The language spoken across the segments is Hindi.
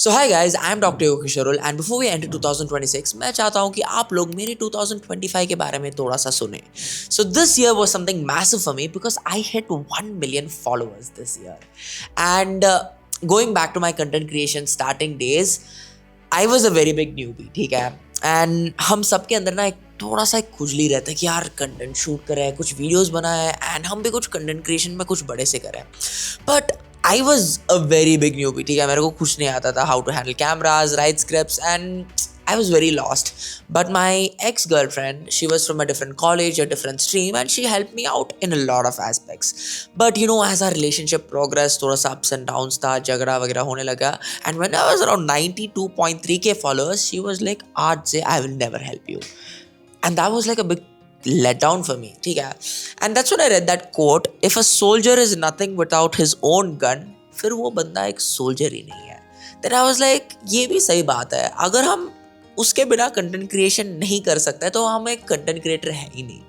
So hi guys, I am Dr. Yogesh Arul and before we enter 2026, मैं चाहता हूँ कि आप लोग मेरे 2025 के बारे में थोड़ा सा सुने. So this year was something massive for me because I hit 1 million followers this year. And going back to my content creation starting days, I was a very big newbie, ठीक है. एंड हम सब के अंदर ना एक थोड़ा सा एक खुजली रहता है कि यार कंटेंट शूट करें, कुछ वीडियोस बनाए एंड हम भी कुछ कंटेंट क्रिएशन में कुछ बड़े से करें. But I was a very big newbie, ठीक है. मेरे को कुछ नहीं आता था, how to handle cameras, write scripts, and I was very lost. But my ex-girlfriend, she was from a different college, a different stream, and she helped me out in a lot of aspects. But you know, as our relationship progressed, थोड़ा सा ups and downs था, झगड़ा वगैरह होने लगा. And when I was around 92.3k followers, she was like, "आज से I will never help you." And that was like a big letdown for me, ठीक है. And that's when I read that quote: "If a soldier is nothing without his own gun, फिर वो बंदा एक soldier ही नहीं है." Then I was like, ये भी सही बात है. अगर हम उसके बिना कंटेंट क्रिएशन नहीं कर सकते तो हम एक कंटेंट क्रिएटर है ही नहीं.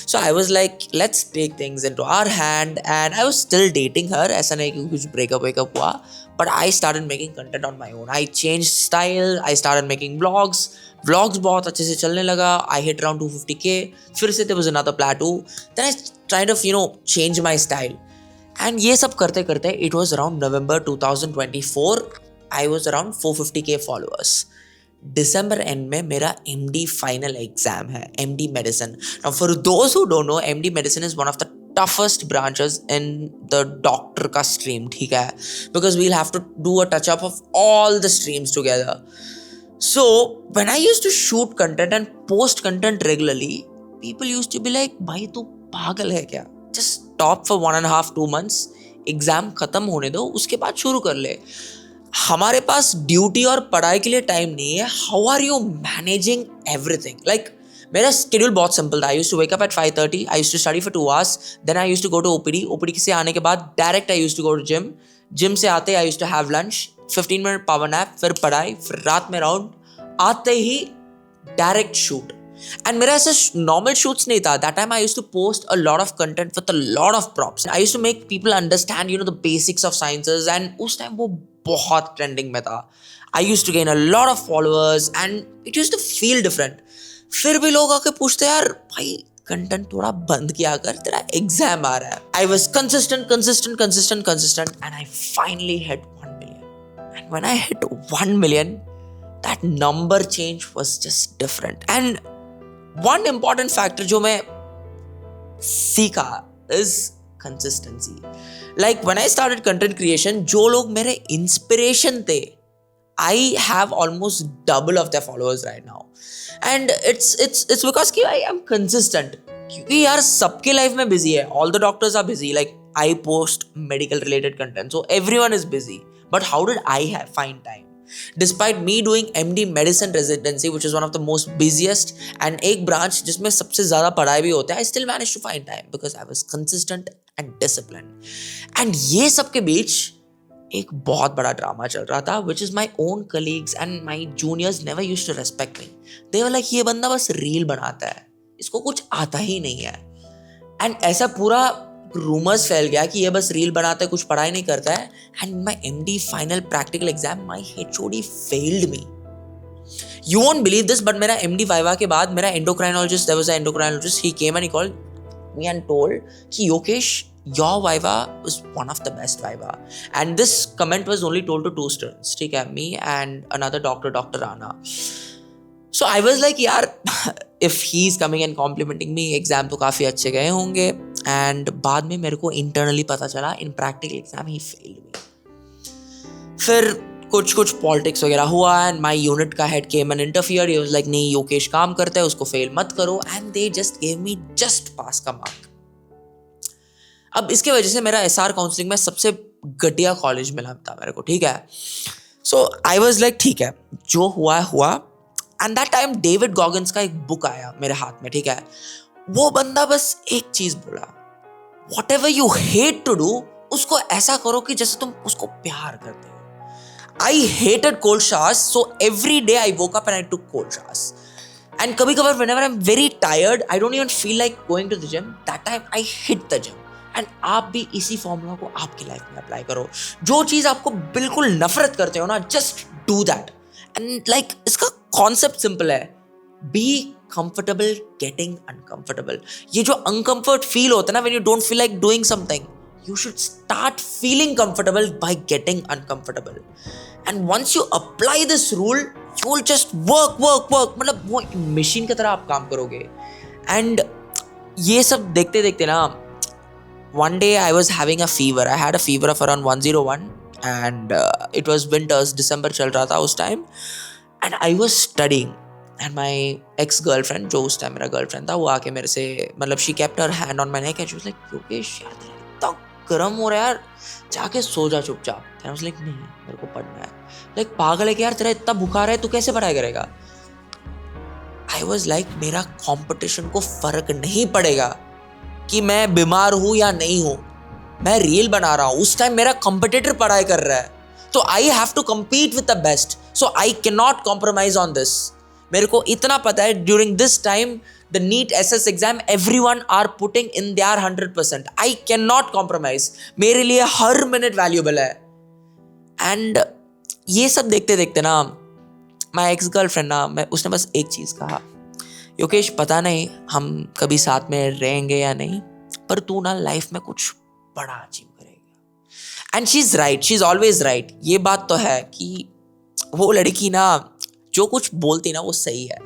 So I was like let's take things into our hand and I was still dating her. ऐसा नहीं कि कुछ ब्रेकअप वेकअप हुआ, but I started making content on my own. I change style, I started making vlogs बहुत अच्छे से चलने लगा. I hit around 250k. फिर से there was another plateau. Then I kind of change my style. And ये सब करते करते it was around November 2024. I was around 450k followers. December and में मेरा MD फाइनल एग्जाम है, MD medicine. Now for those who don't know, MD medicine is one of the toughest branches in the doctor का stream, ठीक है, because we'll have to do a touch up of all the streams together. So when I used to shoot content and post content regularly, people used to be like, भाई तू पागल है क्या, just stop for 1.5-2 months, exam खत्म होने दो, उसके बाद शुरू कर ले. हमारे पास ड्यूटी और पढ़ाई के लिए टाइम नहीं है. How are you managing everything? Like मेरा शेड्यूल बहुत सिंपल था. I used to wake up at 5:30. I used to study for 2 hours. Then I used to go to OPD से आने के बाद direct I used to go to gym से आते I used to have lunch, 15 minute power nap, फिर पढ़ाई, फिर रात में राउंड, आते ही डायरेक्ट शूट. एंड मेरा ऐसा नॉर्मल शूट्स नहीं था. That time I used to post a lot of content with a lot of props. I used to make people understand the basics of sciences. And उस टाइम वो बहुत ट्रेंडिंग में था. I used to gain a lot of followers and it used to feel different. फिर भी लोग आके पूछते यार भाई कंटेंट थोड़ा बंद किया कर, तेरा एग्जाम आ रहा है. I was consistent and I finally hit 1 million. And when I hit 1 million, that number change was just different. And one important factor जो मैं सीखा is consistency. Like when I started content creation, जो लोग मेरे इंस्पिरेशन थे, I have almost double of the followers right now. And it's because कि आई एम कंसिस्टेंट. क्योंकि यार सबके लाइफ में बिजी है. All the doctors are busy. Like I post medical related content, so everyone is busy. But how did I find time? Despite me doing MD medicine residency, which is one of the most busiest and एक branch जिसमें सबसे ज़्यादा पढ़ाई भी होता है, I still managed to find time because I was consistent and disciplined. And ये सब के बीच एक बहुत बड़ा ड्रामा चल रहा था, which is my own colleagues and my juniors never used to respect me. They were like, ये बंदा बस रील बनाता है, इसको कुछ आता ही नहीं है. एंड ऐसा पूरा रूमर्स फैल गया कि ये बस रील बनाता है, कुछ पढ़ाई नहीं करता है. And my MD final practical exam, my HOD failed me. You won't believe this, but मेरा MD वाइवा के बाद मेरा endocrinologist, there was a endocrinologist, he came and he called me and told कि Yokesh, your viva was one of the best viva. And this comment was only told to 2 students, ठीक है, me and another doctor Rana. So I was like यार if he is coming and complimenting me, exam तो काफ़ी अच्छे गए होंगे. एंड बाद में मेरे को इंटरनली पता चला in practical exam he failed me. फिर कुछ पॉलिटिक्स वगैरह हुआ एंड माई यूनिट का head came and interfere. He was like नहीं, योकेश काम करता है, उसको फेल मत करो. And they just gave me just pass का मार्क. अब इसके वजह से मेरा SR काउंसलिंग में सबसे घटिया कॉलेज मिला था मेरे को, ठीक है. सो आई वॉज लाइक ठीक है, जो हुआ. And that time David Goggins का एक बुक आया मेरे हाथ में, ठीक है. वो बंदा बस एक चीज बोला, whatever you hate to do, उसको ऐसा करो कि जैसे तुम उसको प्यार करते हो. I hated cold showers, so every day I woke up and I took cold showers. And कभी कभार whenever I'm very tired, I don't even feel like going to the gym. That time I hit the gym. And आप भी इसी फॉर्मूला को आपकी लाइफ में अप्लाई करो. जो चीज आपको बिल्कुल नफरत करते हो ना, just do that. And like इसका कॉन्सेप्ट सिंपल है, बी कंफर्टेबल गेटिंग अनकंफर्टेबल. ये जो अनकंफर्ट फील होता है ना, when you don't feel like doing something, you should start feeling comfortable by getting uncomfortable. And once you apply this rule, you will just work. मतलब वो मशीन की तरह आप काम करोगे. And ये सब देखते देखते ना, one day I was having a fever. I had a fever of around 101 and it was winters, December चल रहा था उस time. And I was studying. And my ex-girlfriend, जो उस time मेरा girlfriend था, वो आके मेरे से, मतलब she kept her hand on my neck and she was like, Yogesh यार तेरा इतना गर्म हो रहा है यार, जाके सो जा चुपचाप. I was like, नहीं मेरे को पढ़ना है. Like पागल है कि यार, तेरा इतना बुखार है, तू कैसे पढ़ाई करेगा? I was like, मेरा कंपटीशन को फर्क नहीं पड़ेगा कि मैं बीमार हूं या नहीं हूं, मैं रील बना रहा हूं. उस टाइम मेरा कंपटीटर पढ़ाई कर रहा है, तो I have to compete with the best, so I can not compromise on this. मेरे को इतना पता है, during this time the NEET SS exam, everyone are putting in their 100%. I cannot compromise. मेरे लिए हर मिनट वैल्यूबल है. एंड ये सब देखते देखते ना, माई एक्स गर्लफ्रेंड ना, उसने बस एक चीज़ कहा, योगेश पता नहीं हम कभी साथ में रहेंगे या नहीं, पर तू ना लाइफ में कुछ बड़ा अचीव करेगा. And she is right, she is always right. ये बात तो है कि वो लड़की ना जो कुछ बोलती ना वो सही है.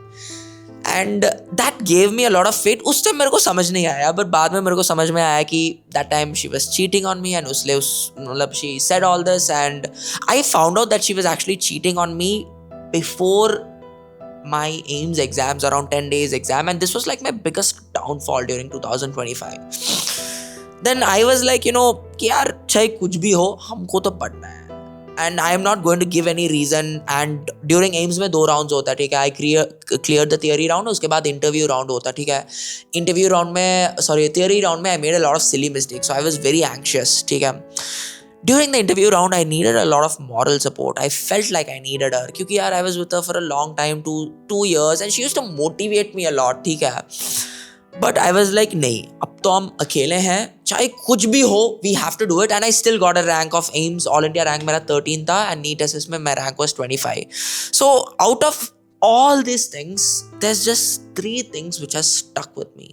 And that gave me a lot of faith. उस टाइम मेरे को समझ नहीं आया, बट बाद में मेरे को समझ में आया कि that time she was cheating on me. And उसले मतलब she said all this and I found out that she was actually cheating on me before my AIMS exams, around 10 days exam, and this was like my biggest downfall during 2025. Then I was like, you know, कि यार चाहे कुछ भी हो, हमको तो पढ़ना है. And I am not going to give any reason. And during AIMS में 2 rounds होता है, ठीक है. I cleared the theory round, उसके बाद interview round होता है, ठीक है. Interview round में, sorry, theory round में I made a lot of silly mistakes, so I was very anxious, ठीक है. During the interview round, I needed a lot of moral support. I felt like I needed her, क्योंकि यार I was with her for a long time, 2 years, and she used to motivate me a lot, ठीक है. But I was like, नहीं, अब तो हम अकेले हैं, चाहे कुछ भी हो, we have to do it. And I still got a rank of AIMS, All India rank मेरा 13 था, and NEET SS में my rank was 25. So out of all these things, there's just 3 things which have stuck with me.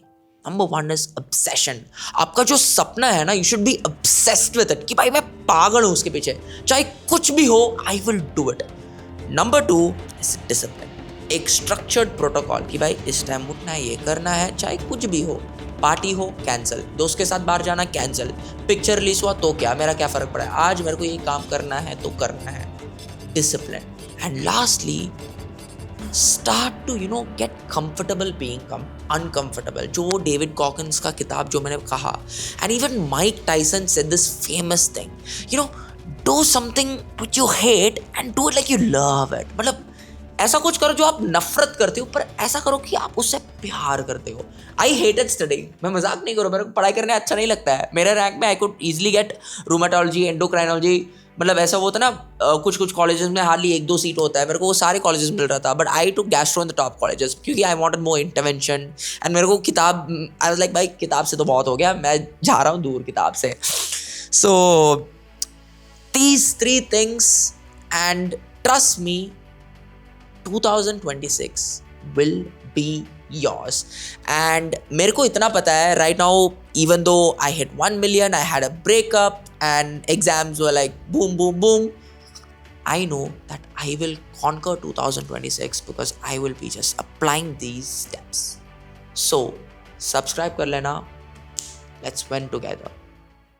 Number 1 is obsession. आपका जो सपना है ना, you should be obsessed with it, कि भाई मैं पागल हूँ उसके पीछे, चाहे कुछ भी हो, I will do it. Number 2 is discipline. एक स्ट्रक्चर्ड प्रोटोकॉल कि भाई इस टाइम उठना है, ये करना है, चाहे कुछ भी हो. पार्टी हो कैंसिल, दोस्त के साथ बाहर जाना कैंसिल, पिक्चर रिलीज हुआ तो क्या, मेरा क्या फर्क पड़ा है, आज मेरे को ये काम करना है तो करना है. Discipline. And lastly, start to get comfortable being uncomfortable. जो डेविड कॉकिन्स का किताब जो मैंने कहा, and even Mike Tyson said this famous thing, do something which you hate and do it like you love it. मतलब ऐसा कुछ करो जो आप नफरत करते हो, पर ऐसा करो कि आप उससे प्यार करते हो. आई हेटेड स्टडिंग, मैं मजाक नहीं करूँ, मेरे को पढ़ाई करने अच्छा नहीं लगता है. मेरे रैंक में I could easily get rheumatology, endocrinology, मतलब ऐसा वो होता ना, कुछ कॉलेजेस में हार्डली 1-2 सीट होता है, मेरे को वो सारे कॉलेजेस मिल रहा था. But I took gastro in the top colleges क्योंकि I wanted more intervention. And मेरे को किताब, आई वाज लाइक भाई किताब से तो बहुत हो गया, मैं जा रहा हूँ दूर किताब से. सो these 3 things, and trust me, 2026 will be yours. And मेरे को इतना पता है right now, even though I hit 1 million, I had a breakup and exams were like boom boom boom, I know that I will conquer 2026 because I will be just applying these steps. So subscribe कर लेना, let's win together.